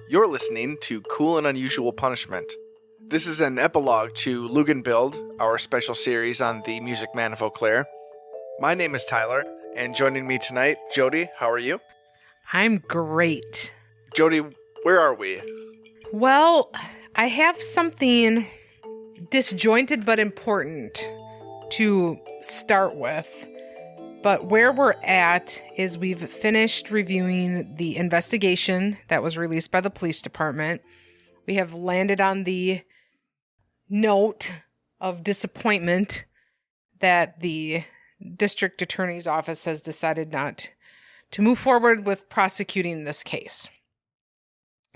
You're listening to Cool and Unusual Punishment. This is an epilogue to Luginbilled, our special series on the Music Man of Eau Claire. My name is Tyler, and joining me tonight, Jodie, how are you? I'm great. Jodie, where are we? Well, I have something disjointed but important to start with. But where we're at is we've finished reviewing the investigation that was released by the police department. We have landed on the note of disappointment that the district attorney's office has decided not to move forward with prosecuting this case.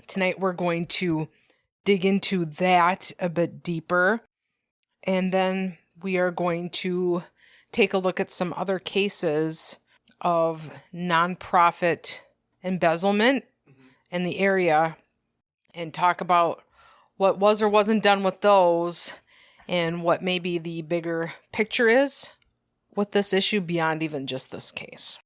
Tonight we're going to dig into that a bit deeper, and then we are going to take a look at some other cases of nonprofit embezzlement in the area and talk about what was or wasn't done with those and what maybe the bigger picture is with this issue beyond even just this case.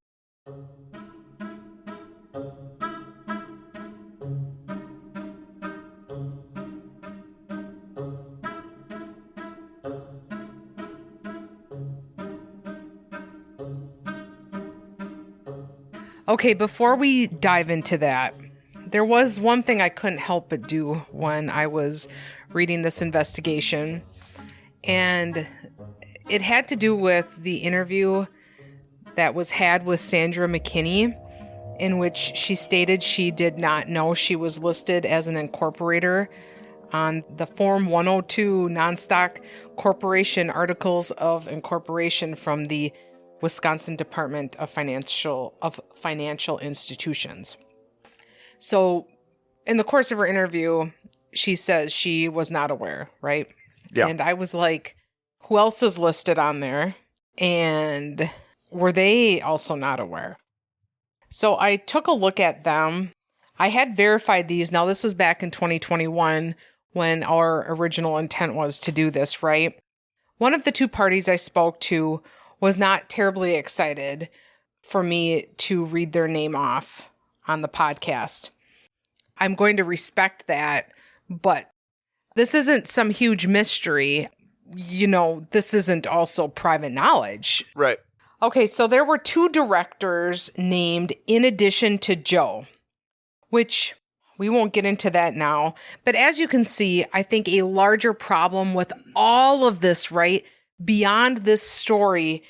Okay, before we dive into that, there was one thing I couldn't help but do when I was reading this investigation, and it had to do with the interview that was had with Sandra McKinney, in which she stated she did not know she was listed as an incorporator on the Form 102 Non-Stock Corporation Articles of Incorporation from the Wisconsin Department of Financial Institutions. So in the course of her interview, she says she was not aware, right? Yeah. And I was like, who else is listed on there? And were they also not aware? So I took a look at them. I had verified these. Now, this was back in 2021 when our original intent was to do this, right? One of the two parties I spoke to was not terribly excited for me to read their name off on the podcast. I'm going to respect that, but this isn't some huge mystery. You know, this isn't also private knowledge. Right. Okay, so there were two directors named in addition to Joe, which we won't get into that now. But as you can see, I think a larger problem with all of this, right, beyond this story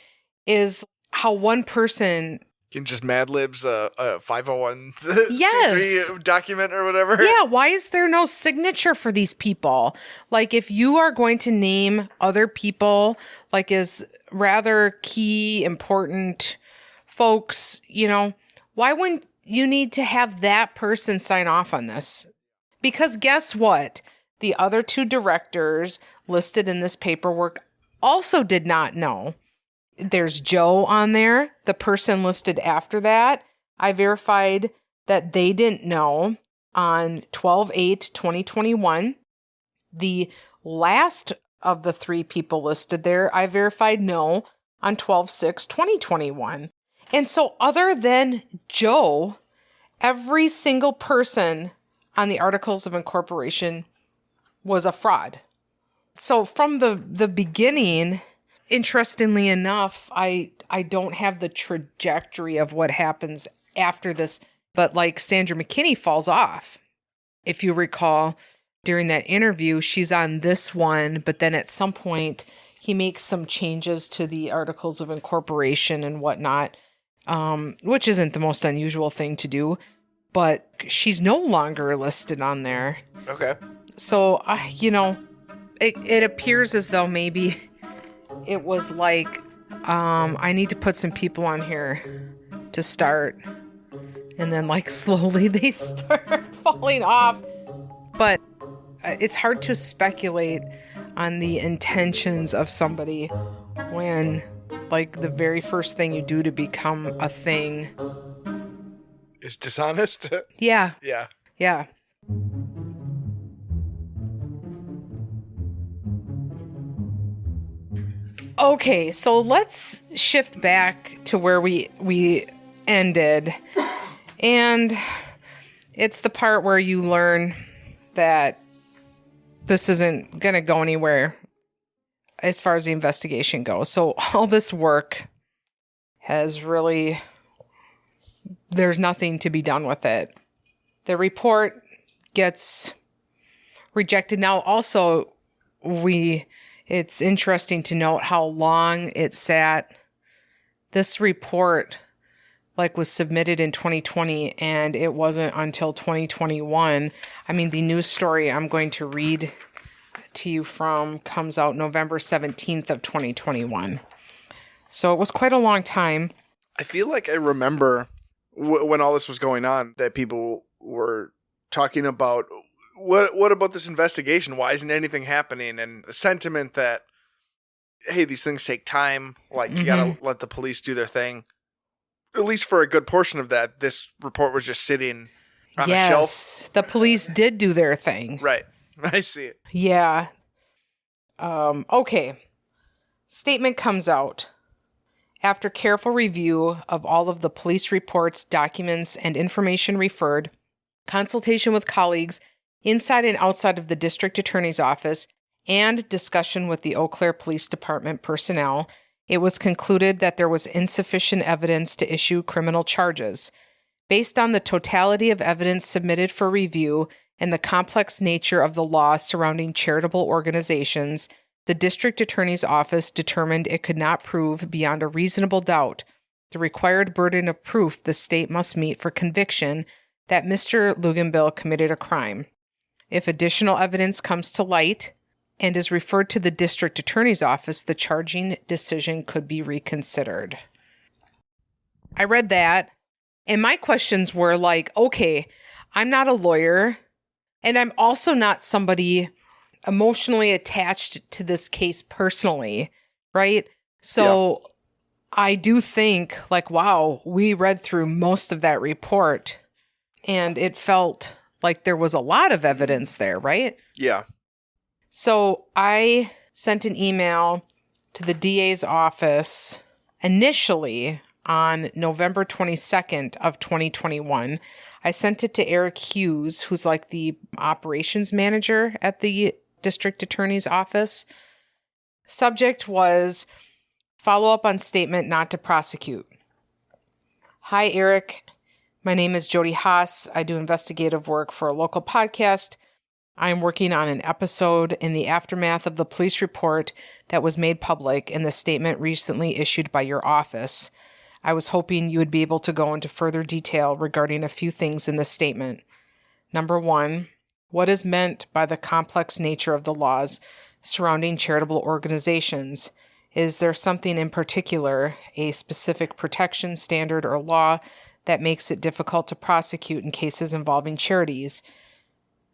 is how one person can just Mad Libs a 501 yes. document or whatever. Yeah, why is there no signature for these people? Like, if you are going to name other people, like, as rather key, important folks, you know, why wouldn't you need to have that person sign off on this? Because guess what? The other two directors listed in this paperwork also did not know. There's Joe on there, the person listed after that. I verified that they didn't know on 12/8/2021. The last of the three people listed there, I verified no on 12/6/2021. And so other than Joe, every single person on the Articles of Incorporation was a fraud. So from the beginning, interestingly enough, I don't have the trajectory of what happens after this, but like Sandra McKinney falls off. If you recall, during that interview, she's on this one, but then at some point he makes some changes to the Articles of Incorporation and whatnot, which isn't the most unusual thing to do, but she's no longer listed on there. Okay. So, you know, it appears as though maybe it was like, I need to put some people on here to start. And then like slowly they start falling off. But it's hard to speculate on the intentions of somebody when like the very first thing you do to become a thing is dishonest. Yeah. Yeah. Yeah. Okay, so let's shift back to where we ended. And It's the part where you learn that this isn't going to go anywhere as far as the investigation goes. So all this work has really, there's nothing to be done with it. The report gets rejected. Now also, it's interesting to note how long it sat. This report was submitted in 2020 and it wasn't until 2021. I mean, the news story I'm going to read to you from comes out November 17th of 2021. So it was quite a long time. I feel like I remember when all this was going on that people were talking about what about this investigation? Why isn't anything happening? And the sentiment that, hey, these things take time. You gotta let the police do their thing. At least for a good portion of that, this report was just sitting on a shelf. Yes, the police did do their thing. Right. I see it. Yeah. Okay. Statement comes out. After careful review of all of the police reports, documents, and information referred, consultation with colleagues inside and outside of the district attorney's office, and discussion with the Eau Claire Police Department personnel, it was concluded that there was insufficient evidence to issue criminal charges. Based on the totality of evidence submitted for review and the complex nature of the law surrounding charitable organizations, the district attorney's office determined it could not prove beyond a reasonable doubt the required burden of proof the state must meet for conviction that Mr. Luginbilled committed a crime. If additional evidence comes to light and is referred to the district attorney's office, the charging decision could be reconsidered. I read that, and my questions were okay, I'm not a lawyer, and I'm also not somebody emotionally attached to this case personally, right? So yeah. I do think wow, we read through most of that report and it felt like there was a lot of evidence there, right? Yeah. So I sent an email to the DA's office initially on November 22nd of 2021. I sent it to Eric Hughes, who's the operations manager at the district attorney's office. Subject was follow up on statement not to prosecute. Hi, Eric. My name is Jodie Haas. I do investigative work for a local podcast. I'm working on an episode in the aftermath of the police report that was made public in the statement recently issued by your office. I was hoping you would be able to go into further detail regarding a few things in this statement. Number one, what is meant by the complex nature of the laws surrounding charitable organizations? Is there something in particular, a specific protection standard or law that makes it difficult to prosecute in cases involving charities?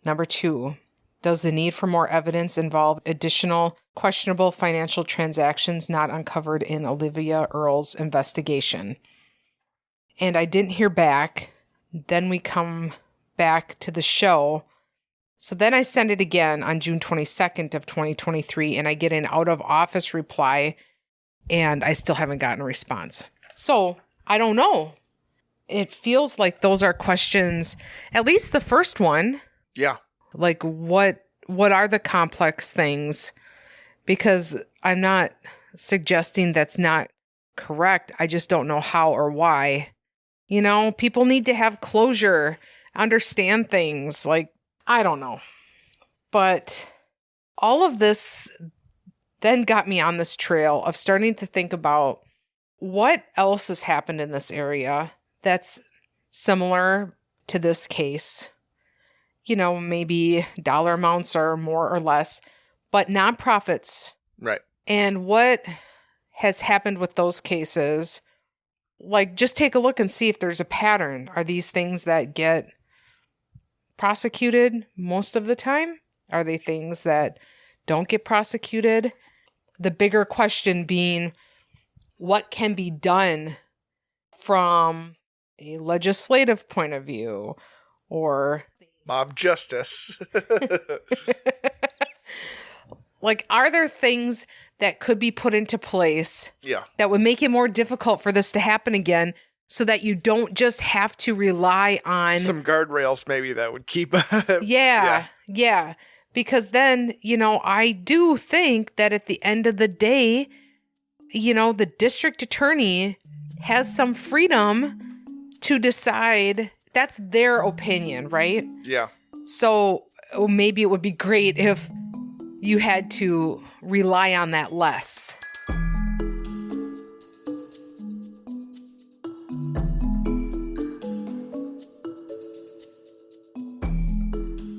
Number two, does the need for more evidence involve additional questionable financial transactions not uncovered in Olivia Earle's investigation? And I didn't hear back. Then we come back to the show. So then I send it again on June 22nd of 2023, and I get an out-of-office reply, and I still haven't gotten a response. So I don't know. It feels like those are questions, at least the first one. Yeah. What are the complex things? Because I'm not suggesting that's not correct. I just don't know how or why. People need to have closure, understand things. I don't know. But all of this then got me on this trail of starting to think about what else has happened in this area that's similar to this case. Maybe dollar amounts are more or less, but nonprofits. Right. And what has happened with those cases? Just take a look and see if there's a pattern. Are these things that get prosecuted most of the time? Are they things that don't get prosecuted? The bigger question being, what can be done from a legislative point of view or mob justice? Are there things that could be put into place that would make it more difficult for this to happen again so that you don't just have to rely on some guardrails maybe that would keep. Yeah. Because then, I do think that at the end of the day, the district attorney has some freedom to decide. That's their opinion, right? Yeah. So maybe it would be great if you had to rely on that less.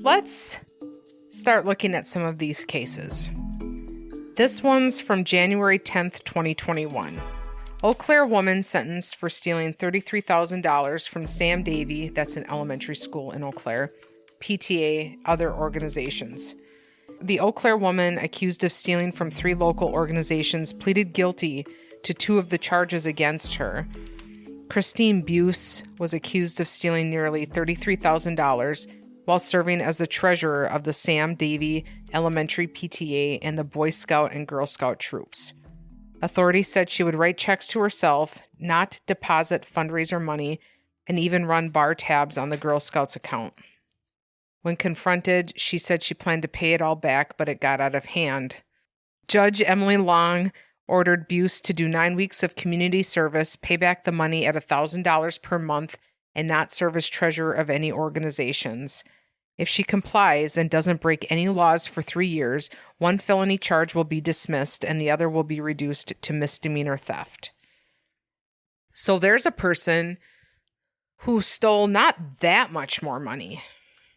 Let's start looking at some of these cases. This one's from January 10th, 2021. Eau Claire woman sentenced for stealing $33,000 from Sam Davy, that's an elementary school in Eau Claire, PTA, other organizations. The Eau Claire woman, accused of stealing from 3 local organizations, pleaded guilty to 2 of the charges against her. Christine Buse was accused of stealing nearly $33,000 while serving as the treasurer of the Sam Davy Elementary PTA and the Boy Scout and Girl Scout troops. Authorities said she would write checks to herself, not deposit fundraiser money, and even run bar tabs on the Girl Scouts account. When confronted, she said she planned to pay it all back, but it got out of hand. Judge Emily Long ordered Buse to do 9 weeks of community service, pay back the money at $1,000 per month, and not serve as treasurer of any organizations. If she complies and doesn't break any laws for 3 years, 1 felony charge will be dismissed and the other will be reduced to misdemeanor theft. So there's a person who stole not that much more money.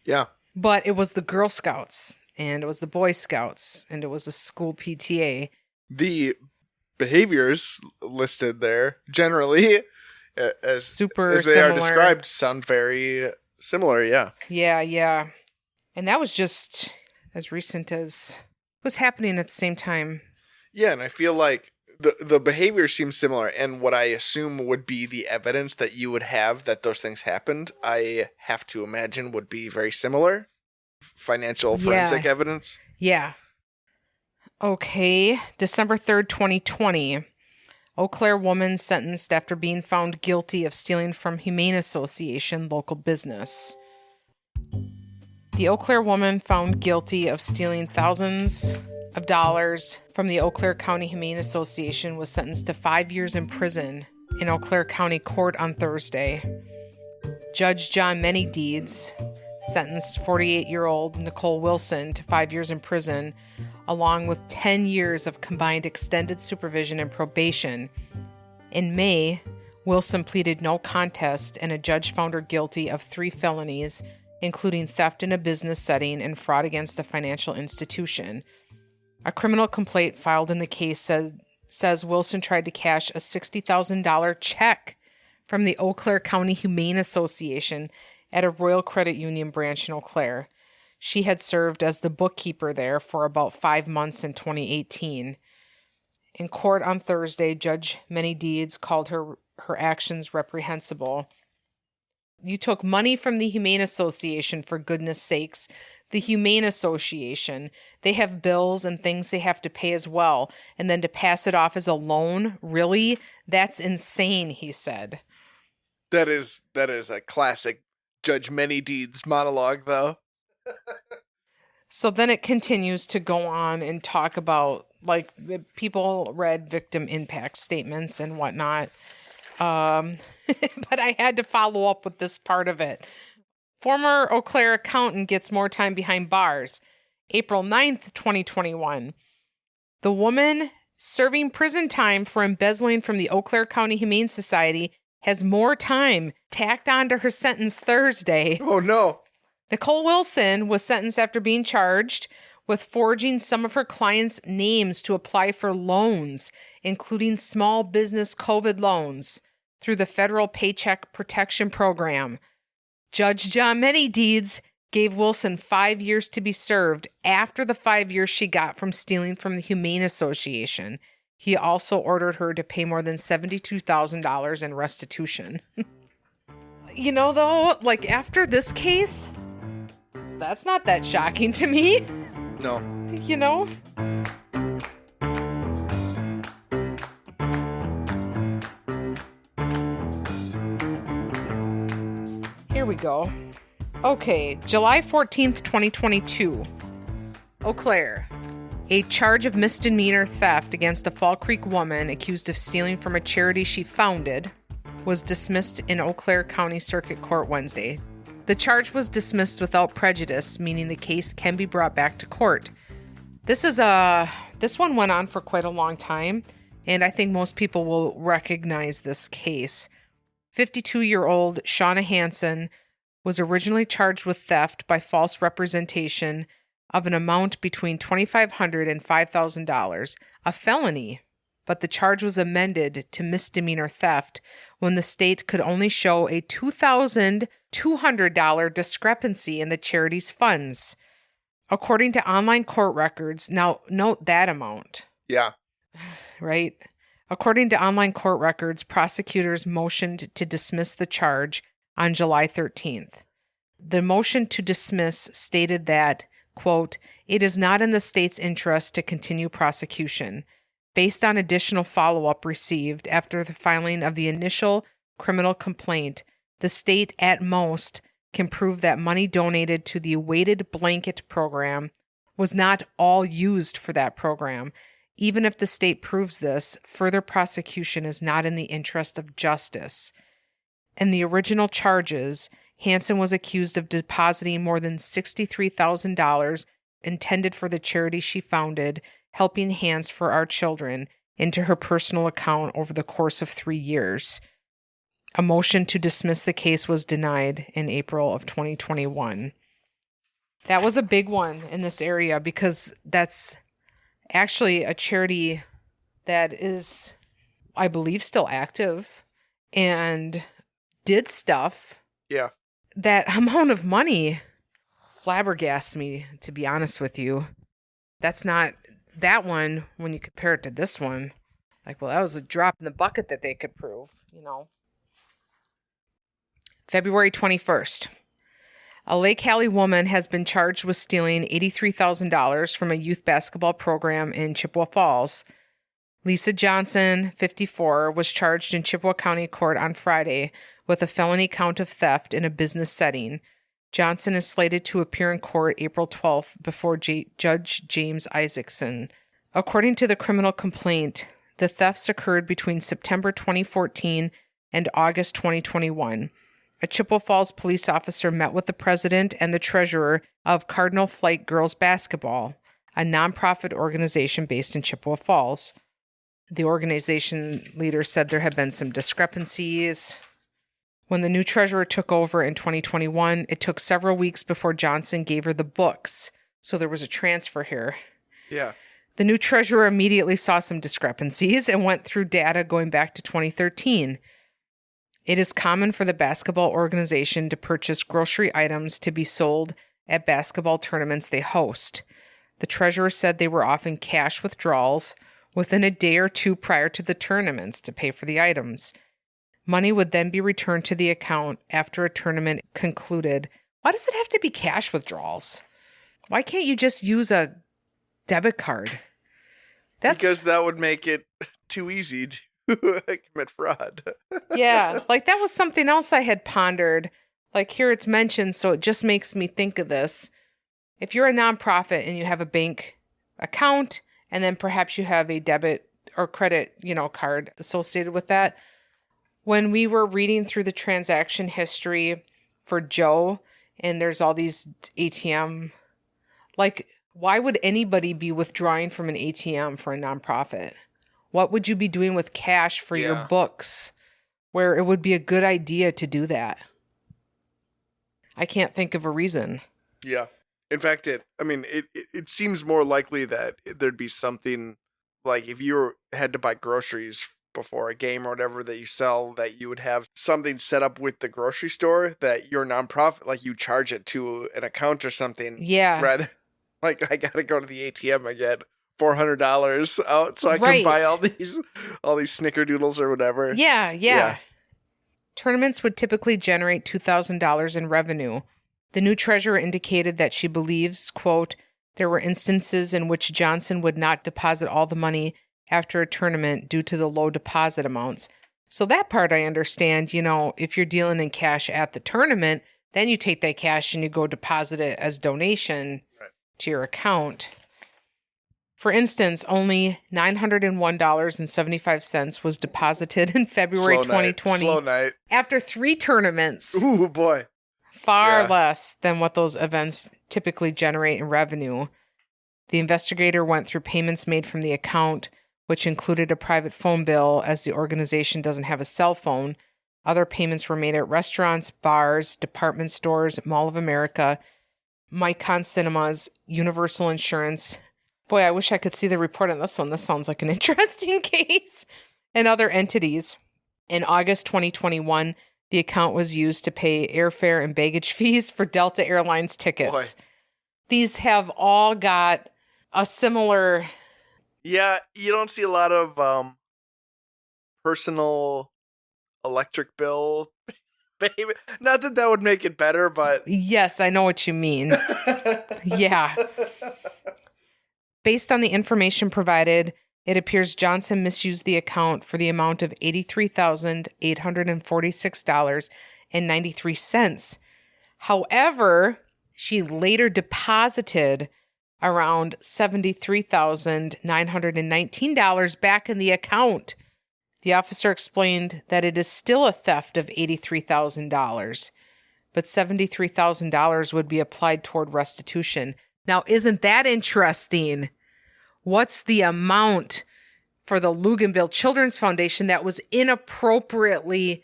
Yeah. But it was the Girl Scouts, and it was the Boy Scouts, and it was the school PTA. The behaviors listed there generally as super as they similar. are described sound very similar, yeah. Yeah. And that was just as recent as was happening at the same time. Yeah, and I feel like the behavior seems similar, and what I assume would be the evidence that you would have that those things happened, I have to imagine would be very similar. Financial forensic evidence. Yeah. Okay, December 3rd, 2020. Eau Claire woman sentenced after being found guilty of stealing from Humane Association local business. The Eau Claire woman found guilty of stealing thousands of dollars from the Eau Claire County Humane Association was sentenced to 5 years in prison in Eau Claire County Court on Thursday. Judge John Manydeeds sentenced 48-year-old Nicole Wilson to 5 years in prison, along with 10 years of combined extended supervision and probation. In May, Wilson pleaded no contest, and a judge found her guilty of 3 felonies, including theft in a business setting and fraud against a financial institution. A criminal complaint filed in the case says Wilson tried to cash a $60,000 check from the Eau Claire County Humane Association at a Royal Credit Union branch in Eau Claire. She had served as the bookkeeper there for about 5 months in 2018. In court on Thursday, Judge Manydeeds called her actions reprehensible. You took money from the Humane Association, for goodness sakes. The Humane Association, they have bills and things they have to pay as well. And then to pass it off as a loan? Really? That's insane, he said. That is a classic Judge Manydeeds monologue, though. So then it continues to go on and talk about, like, people read victim impact statements and whatnot. But I had to follow up with this part of it. Former Eau Claire accountant gets more time behind bars. April 9th, 2021. The woman serving prison time for embezzling from the Eau Claire County Humane Society has more time tacked onto her sentence Thursday. Oh, no. Nicole Wilson was sentenced after being charged with forging some of her clients' names to apply for loans, including small business COVID loans, through the federal Paycheck Protection Program. Judge John Manydeeds gave Wilson 5 years to be served after the 5 years she got from stealing from the Humane Association. He also ordered her to pay more than $72,000 in restitution. You know, though, like, after this case, that's not that shocking to me. No. You know? Here we go. Okay, July 14th, 2022. Eau Claire. A charge of misdemeanor theft against a Fall Creek woman accused of stealing from a charity she founded was dismissed in Eau Claire County Circuit Court Wednesday. The charge was dismissed without prejudice, meaning the case can be brought back to court. This one went on for quite a long time, and I think most people will recognize this case. 52-year-old Shauna Hansen was originally charged with theft by false representation of an amount between $2,500 and $5,000, a felony, but the charge was amended to misdemeanor theft when the state could only show a $2,200 discrepancy in the charity's funds. According to online court records, now note that amount. Yeah. Right? According to online court records, prosecutors motioned to dismiss the charge on July 13th. The motion to dismiss stated that, quote, "It is not in the state's interest to continue prosecution. Based on additional follow-up received after the filing of the initial criminal complaint, the state at most can prove that money donated to the Weighted Blanket program was not all used for that program. Even if the state proves this, further prosecution is not in the interest of justice." In the original charges, Hansen was accused of depositing more than $63,000 intended for the charity she founded, Helping Hands for Our Children, into her personal account over the course of 3 years. A motion to dismiss the case was denied in April of 2021. That was a big one in this area because that's actually a charity that is, I believe, still active and did stuff. Yeah. That amount of money flabbergasts me, to be honest with you. That's not that one when you compare it to this one. Like, well, that was a drop in the bucket that they could prove, you know. February 21st. A Lake Hallie woman has been charged with stealing $83,000 from a youth basketball program in Chippewa Falls. Lisa Johnson, 54, was charged in Chippewa County Court on Friday with a felony count of theft in a business setting. Johnson is slated to appear in court April 12th before Judge James Isaacson. According to the criminal complaint, the thefts occurred between September 2014 and August 2021. A Chippewa Falls police officer met with the president and the treasurer of Cardinal Flight Girls Basketball, a nonprofit organization based in Chippewa Falls. The organization leader said there had been some discrepancies. When the new treasurer took over in 2021, it took several weeks before Johnson gave her the books. So there was a transfer here. Yeah. The new treasurer immediately saw some discrepancies and went through data going back to 2013. It is common for the basketball organization to purchase grocery items to be sold at basketball tournaments they host. The treasurer said they were often cash withdrawals within a day or two prior to the tournaments to pay for the items. Money would then be returned to the account after a tournament concluded. Why does it have to be cash withdrawals? Why can't you just use a debit card? Because that would make it too easy to commit fraud. Yeah, like that was something else I had pondered. Like here it's mentioned, so it just makes me think of this. If you're a nonprofit and you have a bank account, and then perhaps you have a debit or credit, card associated with that. When we were reading through the transaction history for Joe, and there's all these ATM, like, why would anybody be withdrawing from an ATM for a nonprofit? What would you be doing with cash for your books where it would be a good idea to do that? I can't think of a reason. Yeah. In fact, it seems more likely that there'd be something like if you had to buy groceries before a game or whatever that you sell, that you would have something set up with the grocery store that your nonprofit, like you charge it to an account or something. Yeah. Rather, like I got to go to the ATM and get $400 out so I can buy all these snickerdoodles or whatever. Yeah. Tournaments would typically generate $2,000 in revenue. The new treasurer indicated that she believes, quote, there were instances in which Johnson would not deposit all the money after a tournament due to the low deposit amounts, So that part I understand, if you're dealing in cash at the tournament, then you take that cash and you go deposit it as donation to your account. For instance, only $901.75 was deposited in February 2020. Slow night. After 3 tournaments. Ooh, boy. Far less than what those events typically generate in revenue. The investigator went through payments made from the account, which included a private phone bill, as the organization doesn't have a cell phone. Other payments were made at restaurants, bars, department stores, Mall of America, Micon Cinemas, Universal Insurance. Boy, I wish I could see the report on this one. This sounds like an interesting case. And other entities. In August 2021, the account was used to pay airfare and baggage fees for Delta Airlines tickets. Boy. These have all got a similar... Yeah, you don't see a lot of personal electric bill payment. Not that would make it better, but... Yes, I know what you mean. Yeah. Based on the information provided, it appears Johnson misused the account for the amount of $83,846.93. However, she later deposited around $73,919 back in the account. The officer explained that it is still a theft of $83,000, but $73,000 would be applied toward restitution. Now, isn't that interesting? What's the amount for the Luginbilled Children's Foundation that was inappropriately,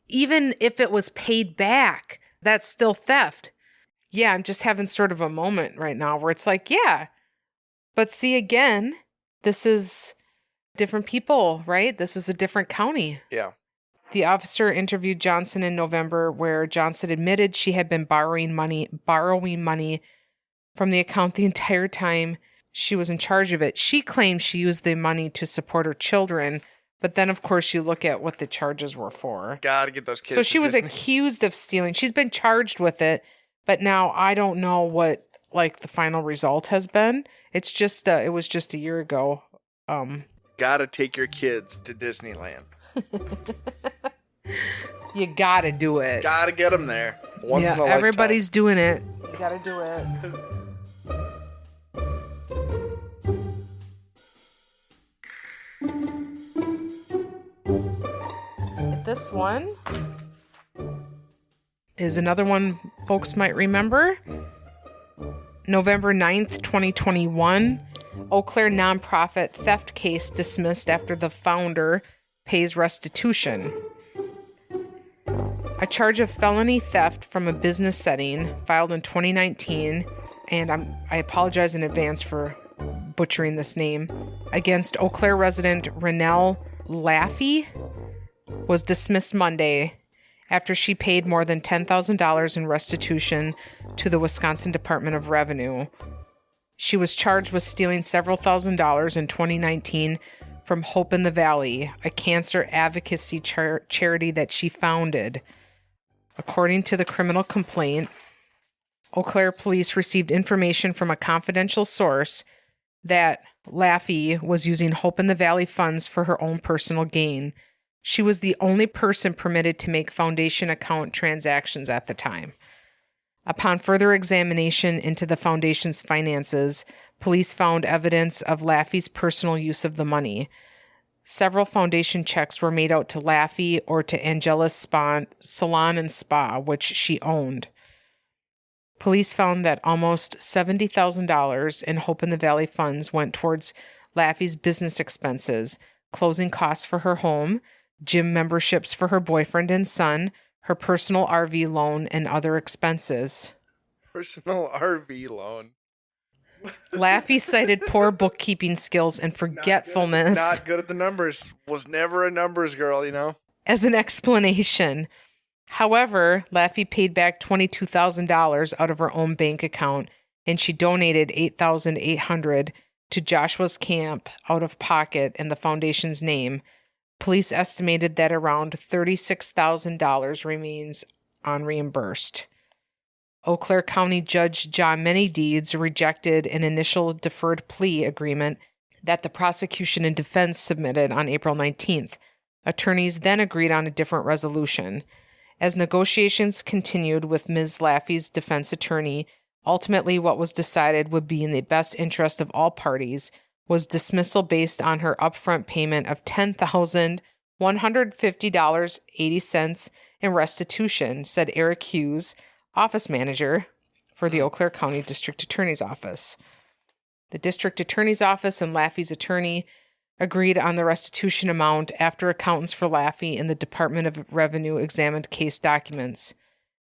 even if it was paid back, that's still theft? Yeah, I'm just having sort of a moment right now where it's like, yeah, but see, again, this is different people, right? This is a different county. Yeah. The officer interviewed Johnson in November, where Johnson admitted she had been borrowing money from the account the entire time she was in charge of it. She claimed she used the money to support her children, but then, of course, you look at what the charges were for. Gotta get those kids. So she was accused of stealing. She's been charged with it, but now I don't know what the final result has been. It's just it was just a year ago. Gotta take your kids to Disneyland. You gotta do it. Gotta get them there. Once in a lifetime. Everybody's doing it. You gotta do it. This one is another one folks might remember. November 9th, 2021, Eau Claire nonprofit theft case dismissed after the founder pays restitution. A charge of felony theft from a business setting filed in 2019, and I apologize in advance for butchering this name, against Eau Claire resident Renelle Laffey was dismissed Monday after she paid more than $10,000 in restitution to the Wisconsin Department of Revenue. She was charged with stealing several $1,000s in 2019 from Hope in the Valley, a cancer advocacy charity that she founded. According to the criminal complaint, Eau Claire police received information from a confidential source that Laffey was using Hope in the Valley funds for her own personal gain. She was the only person permitted to make foundation account transactions at the time. Upon further examination into the foundation's finances, police found evidence of Laffey's personal use of the money. Several foundation checks were made out to Laffey or to Angela's Salon and Spa, which she owned. Police found that almost $70,000 in Hope in the Valley funds went towards Laffey's business expenses, closing costs for her home, gym memberships for her boyfriend and son, her personal RV loan, and other expenses. Personal RV loan. Laffey cited poor bookkeeping skills and forgetfulness. Not good at the numbers. Was never a numbers girl, as an explanation. However, Laffey paid back $22,000 out of her own bank account, and she donated $8,800 to Joshua's camp out of pocket in the foundation's name. Police estimated that around $36,000 remains unreimbursed. Eau Claire County Judge John Manydeeds rejected an initial deferred plea agreement that the prosecution and defense submitted on April 19th. Attorneys then agreed on a different resolution. As negotiations continued with Ms. Laffey's defense attorney, ultimately what was decided would be in the best interest of all parties was dismissal based on her upfront payment of $10,150.80 in restitution, said Eric Hughes, office manager for the Eau Claire County District Attorney's Office. The District Attorney's Office and Laffey's attorney agreed on the restitution amount after accountants for Laffey and the Department of Revenue examined case documents.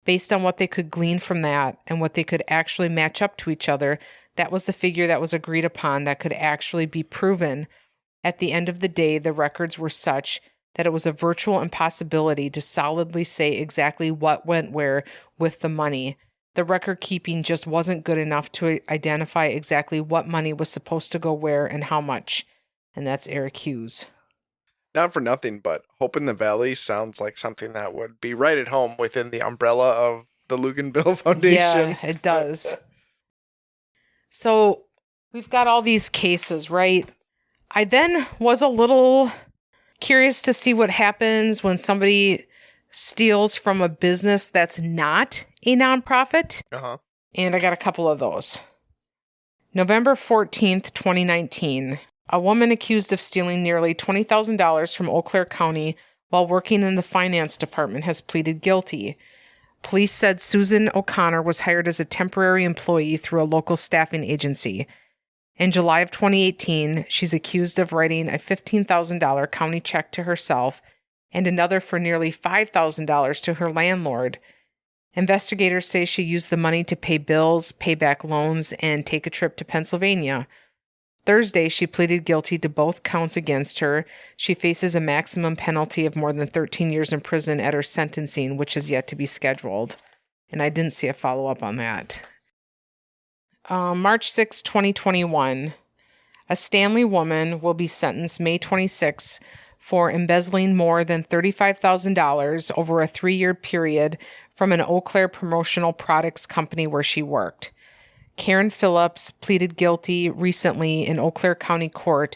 Based on what they could glean from that and what they could actually match up to each other, that was the figure that was agreed upon that could actually be proven. At the end of the day, the records were such that it was a virtual impossibility to solidly say exactly what went where with the money. The record keeping just wasn't good enough to identify exactly what money was supposed to go where and how much. And that's Eric Hughes. Not for nothing, but Hope in the Valley sounds like something that would be right at home within the umbrella of the Luginbilled Foundation. Yeah, it does. So we've got all these cases, right? I then was a little curious to see what happens when somebody steals from a business that's not a nonprofit. Uh-huh. And I got a couple of those. November 14th, 2019. A woman accused of stealing nearly $20,000 from Eau Claire County while working in the finance department has pleaded guilty. Police said Susan O'Connor was hired as a temporary employee through a local staffing agency. In July of 2018, she's accused of writing a $15,000 county check to herself and another for nearly $5,000 to her landlord. Investigators say she used the money to pay bills, pay back loans, and take a trip to Pennsylvania. Thursday, she pleaded guilty to both counts against her. She faces a maximum penalty of more than 13 years in prison at her sentencing, which is yet to be scheduled. And I didn't see a follow-up on that. March 6, 2021. A Stanley woman will be sentenced May 26 for embezzling more than $35,000 over a 3-year period from an Eau Claire promotional products company where she worked. Karen Phillips pleaded guilty recently in Eau Claire County Court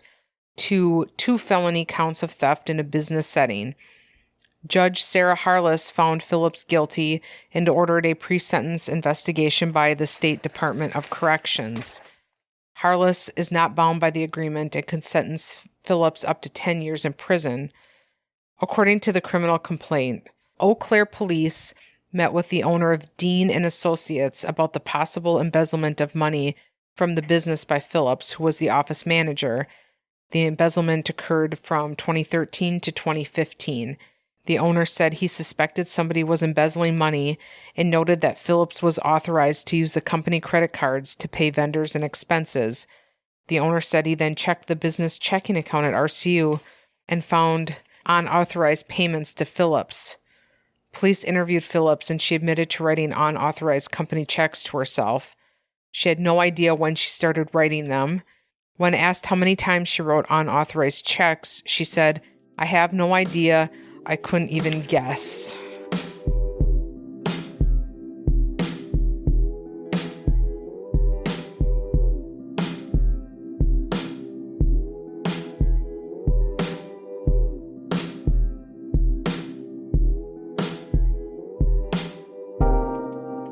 to 2 felony counts of theft in a business setting. Judge Sarah Harless found Phillips guilty and ordered a pre-sentence investigation by the State Department of Corrections. Harless is not bound by the agreement and can sentence Phillips up to 10 years in prison. According to the criminal complaint, Eau Claire police met with the owner of Dean and Associates about the possible embezzlement of money from the business by Phillips, who was the office manager. The embezzlement occurred from 2013 to 2015. The owner said he suspected somebody was embezzling money and noted that Phillips was authorized to use the company credit cards to pay vendors and expenses. The owner said he then checked the business checking account at RCU and found unauthorized payments to Phillips. Police interviewed Phillips and she admitted to writing unauthorized company checks to herself. She had no idea when she started writing them. When asked how many times she wrote unauthorized checks, she said, "I have no idea. I couldn't even guess."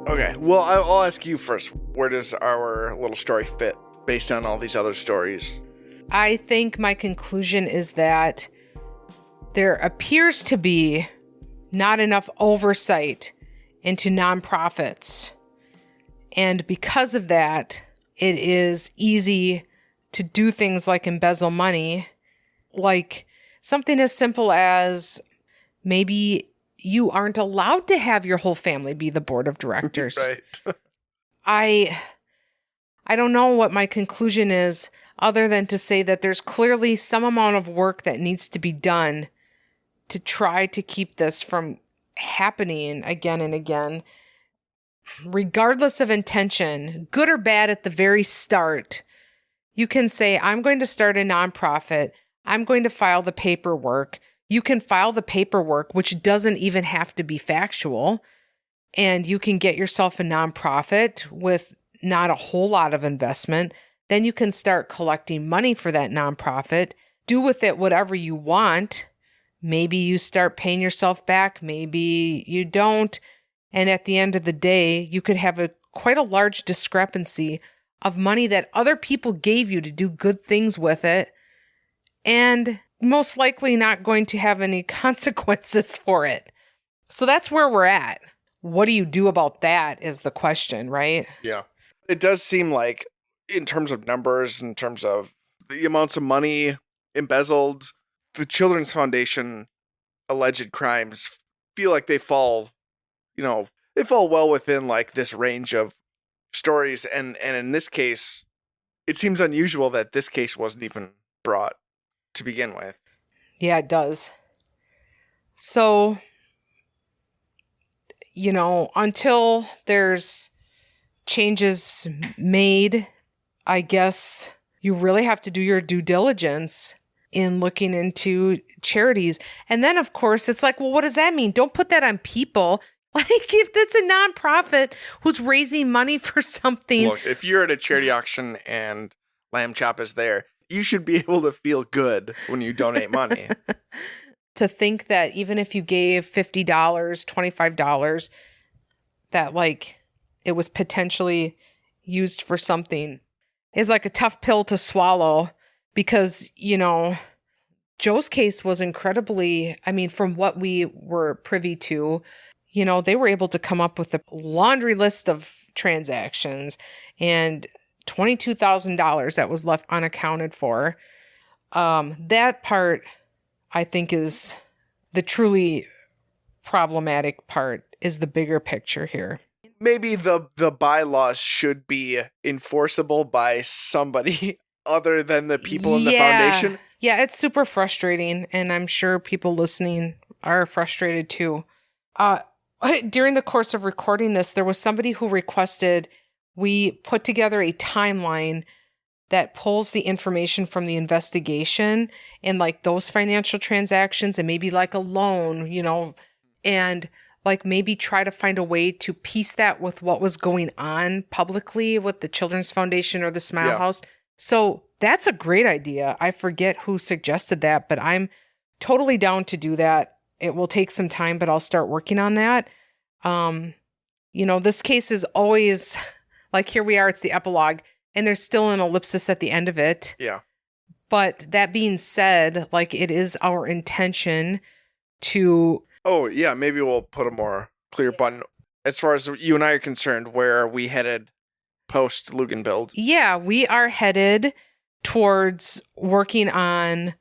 Okay, well, I'll ask you first. Where does our little story fit based on all these other stories? I think my conclusion is that there appears to be not enough oversight into nonprofits. And because of that, it is easy to do things like embezzle money, like something as simple as maybe you aren't allowed to have your whole family be the board of directors. Right. I don't know what my conclusion is other than to say that there's clearly some amount of work that needs to be done to try to keep this from happening again and again. Regardless of intention, good or bad at the very start, you can say, I'm going to start a nonprofit. I'm going to file the paperwork. You can file the paperwork, which doesn't even have to be factual, and you can get yourself a nonprofit with not a whole lot of investment. Then you can start collecting money for that nonprofit, do with it whatever you want, Maybe you start paying yourself back. Maybe you don't. And at the end of the day, you could have quite a large discrepancy of money that other people gave you to do good things with it, and most likely not going to have any consequences for it. So that's where we're at. What do you do about that is the question, right? Yeah. It does seem like, in terms of numbers, in terms of the amounts of money embezzled, the Children's Foundation alleged crimes feel like they fall well within like this range of stories. And in this case, it seems unusual that this case wasn't even brought to begin with. Yeah, it does. So, until there's changes made, I guess you really have to do your due diligence in looking into charities. And then, of course, it's like, well, what does that mean? Don't put that on people. Like, if it's a nonprofit who's raising money for something. Look, if you're at a charity auction and Lamb Chop is there, you should be able to feel good when you donate money. To think that even if you gave $50, $25, that like it was potentially used for something is like a tough pill to swallow, because, Joe's case was incredibly, from what we were privy to, they were able to come up with a laundry list of transactions and $22,000 that was left unaccounted for. That part, I think, is the truly problematic part, is the bigger picture here. Maybe the bylaws should be enforceable by somebody other than the people in the foundation. Yeah, it's super frustrating, and I'm sure people listening are frustrated too. During the course of recording this, there was somebody who requested we put together a timeline that pulls the information from the investigation and like those financial transactions and maybe like a loan, and like maybe try to find a way to piece that with what was going on publicly with the Children's Foundation or the Smile House. So that's a great idea. I forget who suggested that, but I'm totally down to do that. It will take some time, but I'll start working on that. This case is always like, here we are, it's the epilogue, and there's still an ellipsis at the end of it. Yeah. But that being said, like, it is our intention to... Oh, yeah, maybe we'll put a more clear button. As far as you and I are concerned, where are we headed post Luginbilled? Yeah, we are headed towards working on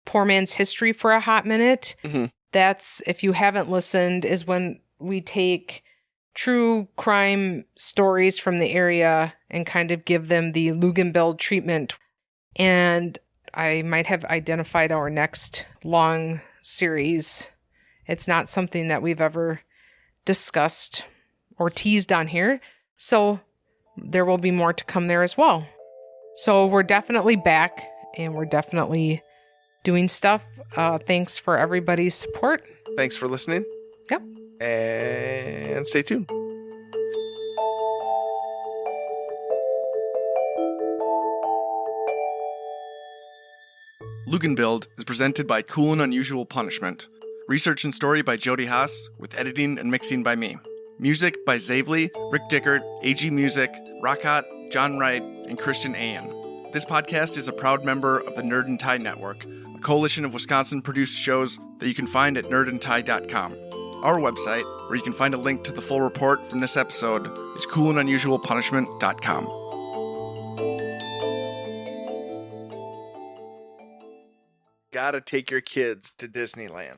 Poor Man's History for a hot minute. Mm-hmm. That's, if you haven't listened, is when we take true crime stories from the area and kind of give them the Luginbilled treatment. And I might have identified our next long series. It's not something that we've ever discussed or teased on here. So there will be more to come there as well. So we're definitely back, and we're definitely doing stuff. Thanks for everybody's support. Thanks for listening. Yep. And stay tuned. Luginbilled is presented by Cool and Unusual Punishment. Research and story by Jodie Haas, with editing and mixing by me. Music by Zavely, Rick Dickert, AG Music, Rockhot, John Wright, and Christian Ayan. This podcast is a proud member of the Nerd and Tie Network, a coalition of Wisconsin-produced shows that you can find at nerdandtie.com. Our website, where you can find a link to the full report from this episode, is coolandunusualpunishment.com. Gotta take your kids to Disneyland.